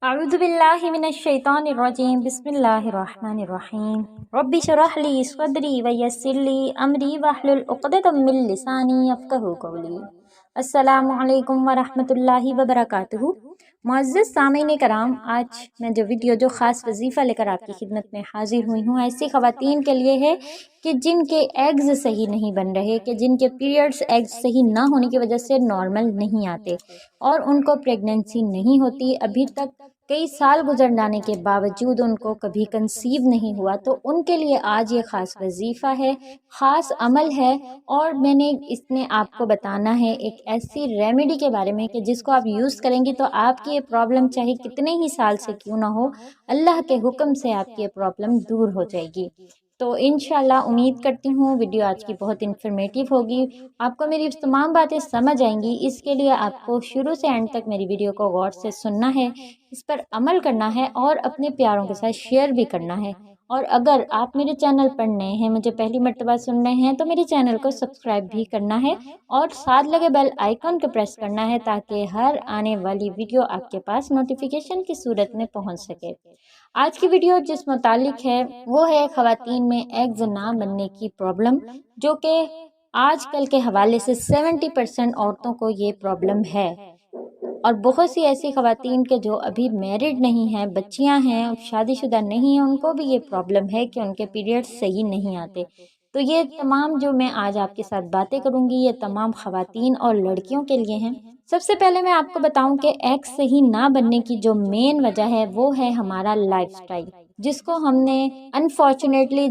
अऊज़ु बिल्लाहि मिनश शैतानिर रजीम बिस्मिल्लाहिर रहमानिर रहीम रब्बि इश्रह ली सदरी व यस्सिर ली अमरी वहलुल उक़दतम मिन लिसानी यफ़क़हू क़ौली। अस्सलामु अलैकुम व रहमतुल्लाहि व बरकातुहू। मुअज़्ज़ज़ सामीन कराम, आज मैं जो ख़ास वजीफ़ा लेकर आपकी खिदमत में हाजिर हुई हूँ ऐसी ख़वातीन के लिए है कि जिनके एग्ज़ सही नहीं बन रहे, कि जिनके पीरियड्स एग्ज़ सही ना होने की वजह से नॉर्मल नहीं आते और उनको प्रेगनेंसी नहीं होती, अभी तक कई साल गुजर जाने के बावजूद उनको कभी कंसीव नहीं हुआ, तो उनके लिए आज ये ख़ास वजीफ़ा है, ख़ास अमल है। और मैंने इसमें आपको बताना है एक ऐसी रेमेडी के बारे में कि जिसको आप यूज़ करेंगी तो आपकी ये प्रॉब्लम चाहे कितने ही साल से क्यों ना हो, अल्लाह के हुक्म से आपकी ये प्रॉब्लम दूर हो जाएगी। तो इंशाल्लाह उम्मीद करती हूँ वीडियो आज की बहुत इन्फॉर्मेटिव होगी, आपको मेरी तमाम बातें समझ आएंगी। इसके लिए आपको शुरू से एंड तक मेरी वीडियो को गौर से सुनना है, इस पर अमल करना है और अपने प्यारों के साथ शेयर भी करना है। और अगर आप मेरे चैनल पर नए हैं, मुझे पहली मर्तबा सुन रहे हैं, तो मेरे चैनल को सब्सक्राइब भी करना है और साथ लगे बेल आइकन को प्रेस करना है ताकि हर आने वाली वीडियो आपके पास नोटिफिकेशन की सूरत में पहुंच सके। आज की वीडियो जिस मुतालिक है वो है ख़वातीन में एग्ज़ ना बनने की प्रॉब्लम, जो कि आजकल के हवाले से 70% औरतों को ये प्रॉब्लम है। और बहुत सी ऐसी ख़वातीन के जो अभी मैरिड नहीं हैं, बच्चियां हैं, शादीशुदा नहीं हैं, उनको भी ये प्रॉब्लम है कि उनके पीरियड्स सही नहीं आते। तो ये तमाम जो मैं आज आपके साथ बातें करूंगी ये तमाम ख़वातीन और लड़कियों के लिए हैं। सबसे पहले मैं आपको बताऊं कि एग सही ना बनने की जो मेन वजह है वो है हमारा लाइफस्टाइल, जिसको हमने अनफॉर्चुनेटली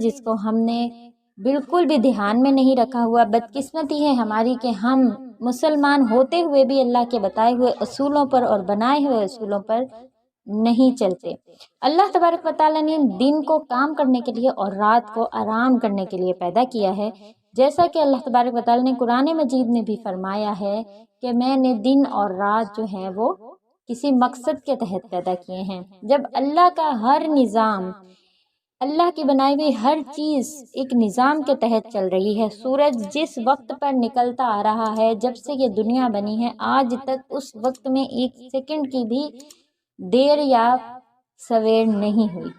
बिल्कुल भी ध्यान में नहीं रखा हुआ। बदकिस्मती है हमारी कि हम मुसलमान होते हुए भी अल्लाह के बताए हुए असूलों पर और बनाए हुए असूलों पर नहीं चलते। अल्लाह तबारक व तआला ने दिन को काम करने के लिए और रात को आराम करने के लिए पैदा किया है। जैसा कि अल्लाह तबारक व तआला ने कुरान मजीद में भी फरमाया है कि मैंने दिन और रात जो है वो किसी मकसद के तहत पैदा किए हैं। जब अल्लाह का हर निज़ाम, अल्लाह की बनाई हुई हर चीज़ एक निज़ाम के तहत चल रही है, सूरज जिस वक्त पर निकलता आ रहा है जब से ये दुनिया बनी है आज तक, उस वक्त में एक सेकंड की भी देर या सवेर नहीं हुई,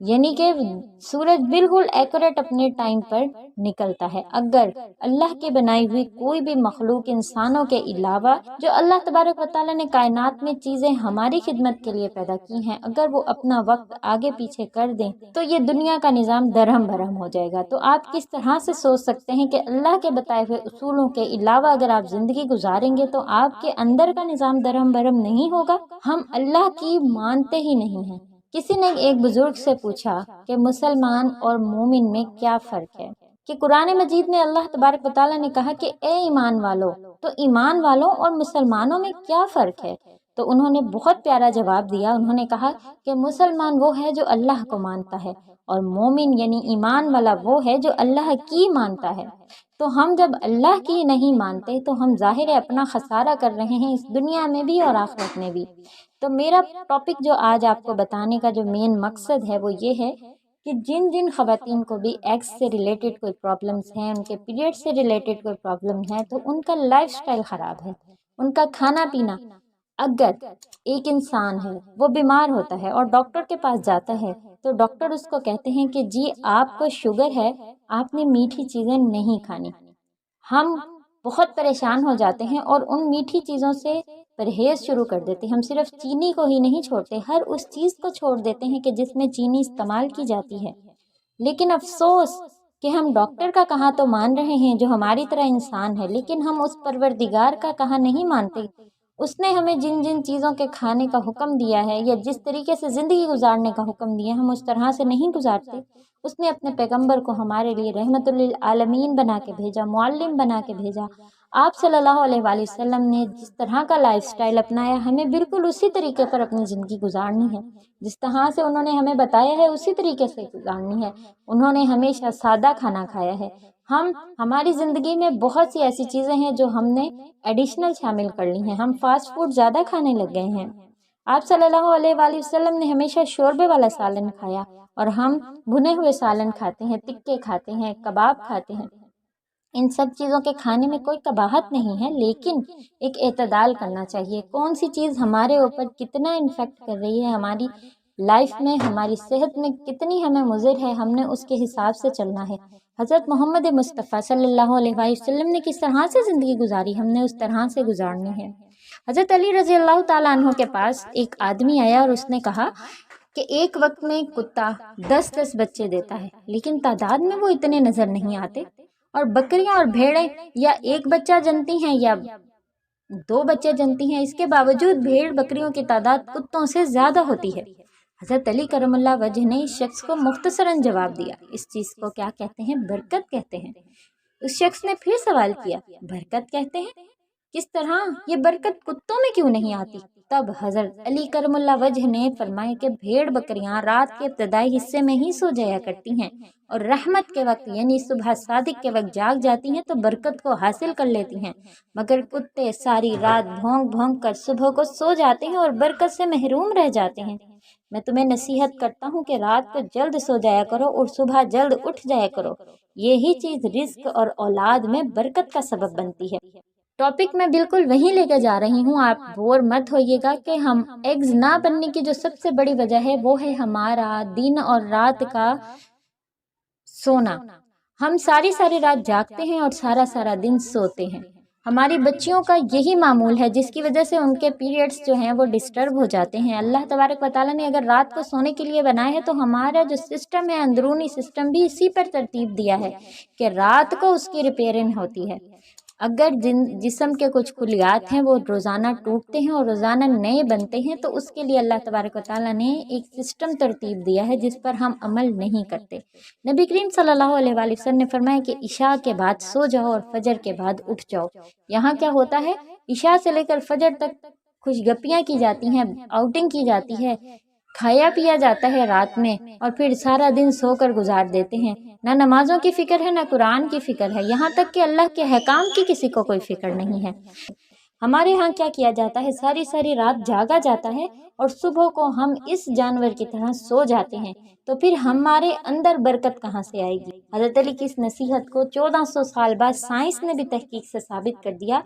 यानी कि सूरज बिल्कुल एक्यूरेट अपने टाइम पर निकलता है। अगर अल्लाह की बनाई हुई कोई भी मखलूक इंसानों के अलावा जो अल्लाह तबारक व तआला ने कायनात में चीज़ें हमारी खिदमत के लिए पैदा की हैं, अगर वो अपना वक्त आगे पीछे कर दें तो ये दुनिया का निज़ाम दरहम भरम हो जाएगा। तो आप किस तरह से सोच सकते हैं कि अल्लाह के बताए हुए उसूलों के अलावा अगर आप ज़िंदगी गुजारेंगे तो आपके अंदर का निज़ाम दरहम भरम नहीं होगा। हम अल्लाह की मानते ही नहीं हैं। किसी ने एक बुजुर्ग से पूछा कि मुसलमान और मोमिन में क्या फ़र्क है, कि कुरान मजीद में अल्लाह तबारक व तआला ने कहा कि ए ईमान वालों, तो ईमान वालों और मुसलमानों में क्या फ़र्क है। तो उन्होंने बहुत प्यारा जवाब दिया। उन्होंने कहा कि मुसलमान वो है जो अल्लाह को मानता है और मोमिन यानी ईमान वाला वो है जो अल्लाह की मानता है। तो हम जब अल्लाह की नहीं मानते तो हम ज़ाहिर है अपना खसारा कर रहे हैं, इस दुनिया में भी और आखिरत में भी। तो मेरा टॉपिक जो आज आपको बताने का जो मेन मकसद है वो ये है कि जिन जिन ख़वातीन को भी एग्स से रिलेटेड कोई प्रॉब्लम्स हैं, उनके पीरियड से रिलेटेड कोई प्रॉब्लम है, तो उनका लाइफस्टाइल ख़राब है, उनका खाना पीना। अगर एक इंसान है वो बीमार होता है और डॉक्टर के पास जाता है तो डॉक्टर उसको कहते हैं कि जी आपको शुगर है, आपने मीठी चीज़ें नहीं खानी। हम बहुत परेशान हो जाते हैं और उन मीठी चीज़ों से परहेज़ शुरू कर देते हैं। हम सिर्फ चीनी को ही नहीं छोड़ते, हर उस चीज़ को छोड़ देते हैं कि जिसमें चीनी इस्तेमाल की जाती है। लेकिन अफसोस कि हम डॉक्टर का कहा तो मान रहे हैं जो हमारी तरह इंसान है, लेकिन हम उस परवरदिगार का कहा नहीं मानते। उसने हमें जिन जिन चीज़ों के खाने का हुक्म दिया है या जिस तरीके से ज़िंदगी गुजारने का हुक्म दिया हम उस तरह से नहीं गुजारते। उसने अपने पैगंबर को हमारे लिए रहमतुल लिल आलमीन बना के भेजा, मुअल्लिम बना के भेजा। आप सल्लल्लाहु अलैहि वसल्लम ने जिस तरह का लाइफस्टाइल अपनाया, हमें बिल्कुल उसी तरीके पर अपनी ज़िंदगी गुजारनी है। जिस तरह से उन्होंने हमें बताया है उसी तरीके से गुजारनी है। उन्होंने हमेशा सादा खाना खाया है। हमारी ज़िंदगी में बहुत सी ऐसी चीज़ें हैं जो हमने एडिशनल शामिल कर ली हैं। हम फास्ट फूड ज़्यादा खाने लग गए हैं। आप सल्लल्लाहु अलैहि वसल्लम ने हमेशा शोरबे वाला सालन खाया और हम भुने हुए सालन खाते हैं, टिक्के खाते हैं, कबाब खाते हैं। इन सब चीज़ों के खाने में कोई कबाहत नहीं है, लेकिन एक एतदाल करना चाहिए। कौन सी चीज़ हमारे ऊपर कितना इन्फेक्ट कर रही है, हमारी लाइफ में, हमारी सेहत में कितनी हमें मुज़िर है, हमने उसके हिसाब से चलना है। हज़रत मोहम्मद मुस्तफ़ा सल्लल्लाहु अलैहि वसल्लम ने किस तरह से ज़िंदगी गुजारी, हमने उस तरह से गुजारनी है। हज़रत अली रज़ी अल्लाह ताला अन्हु के पास एक आदमी आया और उसने कहा कि एक वक्त में कुत्ता 10-10 बच्चे देता है, लेकिन तादाद में वो इतने नज़र नहीं आते, और बकरियां और भेड़ें या एक बच्चा जनती हैं या 2 बच्चे जनती हैं, इसके बावजूद भेड़ बकरियों की तादाद कुत्तों से ज़्यादा होती है। हज़रत अली करमल्लाह वजह ने इस शख्स को मुख्तसरन जवाब दिया, इस चीज़ को क्या कहते हैं? बरकत कहते हैं। उस शख्स ने फिर सवाल किया, बरकत कहते हैं? किस तरह? ये बरकत कुत्तों में क्यों नहीं आती? तब हज़रत अली करमुल्लाह वजह ने फरमाया कि भेड़ बकरियां रात के इब्तदाई हिस्से में ही सो जाया करती हैं और रहमत के वक्त यानी सुबह सादिक के वक्त जाग जाती हैं तो बरकत को हासिल कर लेती हैं, मगर कुत्ते सारी रात भौंक भौंक कर सुबह को सो जाते हैं और बरकत से महरूम रह जाते हैं। मैं तुम्हें नसीहत करता हूँ कि रात को जल्द सो जाया करो और सुबह जल्द उठ जाया करो, यही चीज़ रिस्क और औलाद में बरकत का सबब बनती है। टॉपिक मैं बिल्कुल वहीं लेकर जा रही हूँ, आप बोर मत होइएगा कि हम एग्स ना बनने की जो सबसे बड़ी वजह है वो है हमारा दिन और रात का सोना। हम सारी सारी रात जागते हैं और सारा सारा दिन सोते हैं। हमारी बच्चियों का यही मामूल है, जिसकी वजह से उनके पीरियड्स जो हैं वो डिस्टर्ब हो जाते हैं। अल्लाह तबारक व तआला ने अगर रात को सोने के लिए बनाया है तो हमारा जो सिस्टम है, अंदरूनी सिस्टम भी इसी पर तरतीब दिया है कि रात को उसकी रिपेयरिंग होती है। अगर जिस्म के कुछ खुलियात हैं वो रोज़ाना टूटते हैं और रोज़ाना नए बनते हैं, तो उसके लिए अल्लाह तबारक व तआला ने एक सिस्टम तरतीब दिया है जिस पर हम अमल नहीं करते। नबी करीम सल्लल्लाहु अलैहि वसल्लम ने फरमाया कि इशा के बाद सो जाओ और फजर के बाद उठ जाओ। यहाँ क्या होता है, इशा से लेकर फजर तक खुशगपियाँ की जाती हैं, आउटिंग की जाती है, खाया पिया जाता है रात में, और फिर सारा दिन सोकर गुजार देते हैं। ना नमाजों की फ़िक्र है, ना कुरान की फ़िक्र है, यहाँ तक कि अल्लाह के अहकाम की किसी को कोई फ़िक्र नहीं है। हमारे यहाँ क्या किया जाता है, सारी सारी रात जागा जाता है और सुबह को हम इस जानवर की तरह सो जाते हैं, तो फिर हमारे अंदर बरकत कहाँ से आएगी। हज़रत अली की इस नसीहत को 1400 साल बाद साइंस ने भी तहकीक से साबित कर दिया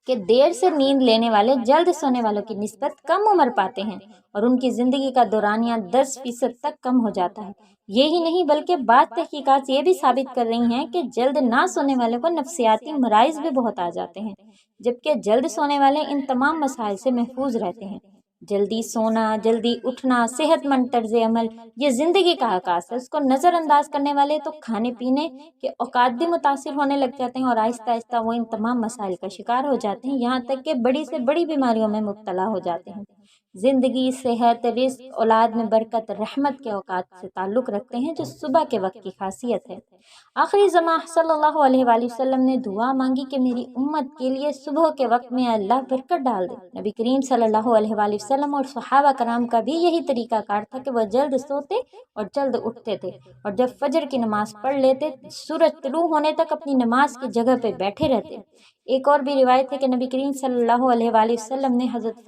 कि देर से नींद लेने वाले जल्द सोने वालों की निस्बत कम उम्र पाते हैं और उनकी ज़िंदगी का दौरानिया 10% तक कम हो जाता है। यही नहीं बल्कि बाद तहकीकात ये भी साबित कर रही हैं कि जल्द ना सोने वाले को नफ्सियाती मराइज़ भी बहुत आ जाते हैं, जबकि जल्द सोने वाले इन तमाम मसाइल से महफूज रहते हैं। जल्दी सोना, जल्दी उठना, सेहतमंद तर्ज अमल, ये ज़िंदगी का आकाश है। उसको नज़रअंदाज करने वाले तो खाने पीने के औकात भी मुतासिर होने लग जाते हैं और आहिस्ता आहिस्ता वो इन तमाम मसाइल का शिकार हो जाते हैं, यहाँ तक कि बड़ी से बड़ी बीमारियों में मुब्तला हो जाते हैं। ज़िंदगी, सेहत, रिस्क, औलाद में बरकत, रहमत के औकात से ताल्लुक़ रखते हैं, जो सुबह के वक्त की खासियत है। आखिरी ज़मां सल्लल्लाहु अलैहि वसल्लम ने दुआ मांगी कि मेरी उम्मत के लिए सुबह के वक्त में अल्लाह बरकत डाल दे। नबी करीम सल्लल्लाहु अलैहि वसल्लम और सहाबा कराम का भी यही तरीक़ाकार था कि वह जल्द सोते और जल्द उठते थे, और जब फजर की नमाज़ पढ़ लेते सूरज तुलू होने तक अपनी नमाज की जगह पर बैठे रहते। एक और भी रिवायत है कि नबी करीम सल्लल्लाहु अलैहि वसल्लम ने हज़रत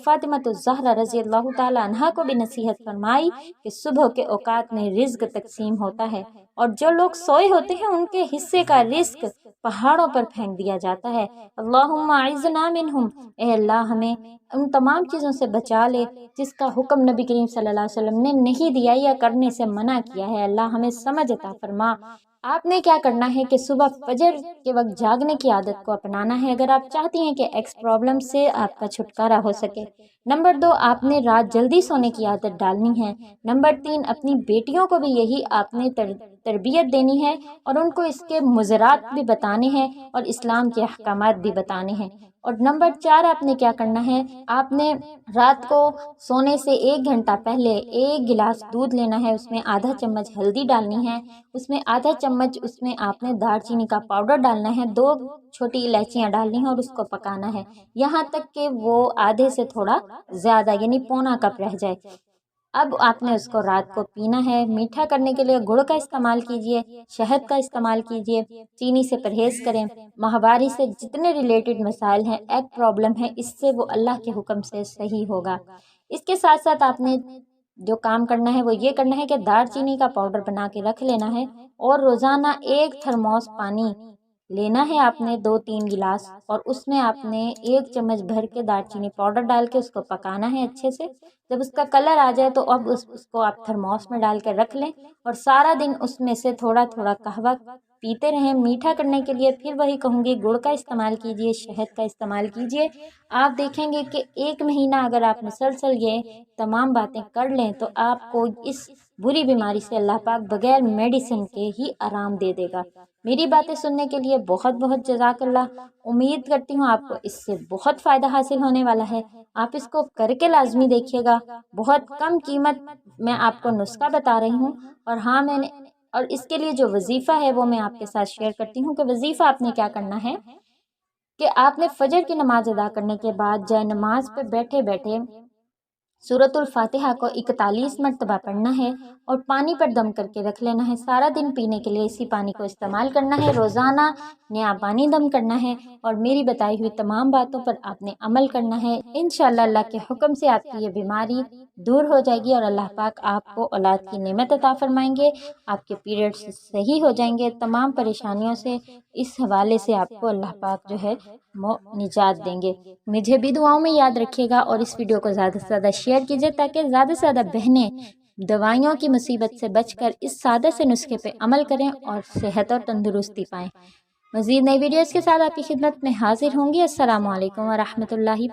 फ़ातिमा ज़हरा रज़ी अल्लाह ताला अन्हा को भी नसीहत फरमाई कि सुबह के औकात में रिज़्क तकसीम होता है और जो लोग सोए होते हैं उनके हिस्से का रिज़्क पहाड़ों पर फेंक दिया जाता है। अल्लाहुम्मा अइज़ना मिनहुम, ए अल्लाह हमें उन तमाम चीज़ों से बचा ले जिसका हुक्म नबी करीम सल्लल्लाहु अलैहि वसल्लम ने नहीं दिया या करने से मना किया है। अल्लाह हमें समझ अता फरमा। आपने क्या करना है कि सुबह फजर के वक्त जागने की आदत को अपनाना है अगर आप चाहती हैं कि एक्स प्रॉब्लम से आपका छुटकारा हो सके। नंबर 2, आपने रात जल्दी सोने की आदत डालनी है। नंबर 3, अपनी बेटियों को भी यही आपने तरबियत देनी है और उनको इसके मुज़रात भी बताने हैं और इस्लाम के अहकामात भी बताने हैं। और नंबर 4, आपने क्या करना है, आपने रात को सोने से 1 घंटा पहले 1 गिलास दूध लेना है, उसमें आधा चम्मच हल्दी डालनी है, उसमें आधा चम्मच उसमें आपने दालचीनी का पाउडर डालना है, 2 छोटी इलायचियाँ डालनी है और उसको पकाना है यहाँ तक कि वो आधे से थोड़ा ज़्यादा यानी पौना कप रह जाए। अब आपने उसको रात को पीना है। मीठा करने के लिए गुड़ का इस्तेमाल कीजिए, शहद का इस्तेमाल कीजिए, चीनी से परहेज़ करें। माहवारी से जितने रिलेटेड मसाइल हैं, एग प्रॉब्लम है, इससे वो अल्लाह के हुक्म से सही होगा। इसके साथ साथ आपने जो काम करना है वो ये करना है कि दार चीनी का पाउडर बना के रख लेना है और रोज़ाना 1 थर्मोस पानी लेना है आपने 2-3 गिलास, और उसमें आपने 1 चम्मच भर के दालचीनी पाउडर डाल के उसको पकाना है अच्छे से। जब उसका कलर आ जाए तो अब उसको आप थर्मोस में डाल कर रख लें और सारा दिन उसमें से थोड़ा थोड़ा कहवा पीते रहें मीठा करने के लिए। फिर वही कहूँगी, गुड़ का इस्तेमाल कीजिए, शहद का इस्तेमाल कीजिए। आप देखेंगे कि 1 महीना अगर आप मुसलसल ये तमाम बातें कर लें तो आपको इस बुरी बीमारी से अल्लाह पाक बगैर मेडिसिन के ही आराम दे देगा। मेरी बातें सुनने के लिए बहुत बहुत जज़ाकल्लाह। उम्मीद करती हूँ आपको इससे बहुत फ़ायदा हासिल होने वाला है। आप इसको करके लाजमी देखिएगा। बहुत कम कीमत में आपको नुस्खा बता रही हूँ। और हाँ, और इसके लिए जो वजीफ़ा है वो मैं आपके साथ शेयर करती हूँ कि वजीफ़ा आपने क्या करना है कि आपने फजर की नमाज अदा करने के बाद जय नमाज पे बैठे बैठे सूरतुल फातिहा को 41 मरतबा पढ़ना है और पानी पर दम करके रख लेना है। सारा दिन पीने के लिए इसी पानी को इस्तेमाल करना है। रोज़ाना नया पानी दम करना है और मेरी बताई हुई तमाम बातों पर आपने अमल करना है। इंशाअल्लाह अल्लाह के हुक्म से आपकी ये बीमारी दूर हो जाएगी और अल्लाह पाक आपको औलाद की नेमत अता फरमाएंगे। आपके पीरियड्स सही हो जाएंगे। तमाम परेशानियों से इस हवाले से आपको अल्लाह पाक जो है वो निजात देंगे। मुझे भी दुआओं में याद रखिएगा और इस वीडियो को ज़्यादा से ज़्यादा शेयर कीजिए ताकि ज़्यादा से ज़्यादा बहनें दवाइयों की मुसीबत से बचकर इस सादे से नुस्खे पे अमल करें और सेहत और तंदुरुस्ती पाएँ। मज़ीद नई वीडियोज़ के साथ आपकी खिदमत में हाजिर होंगी। अस्सलामु अलैकुम व रहमतुल्लाहि।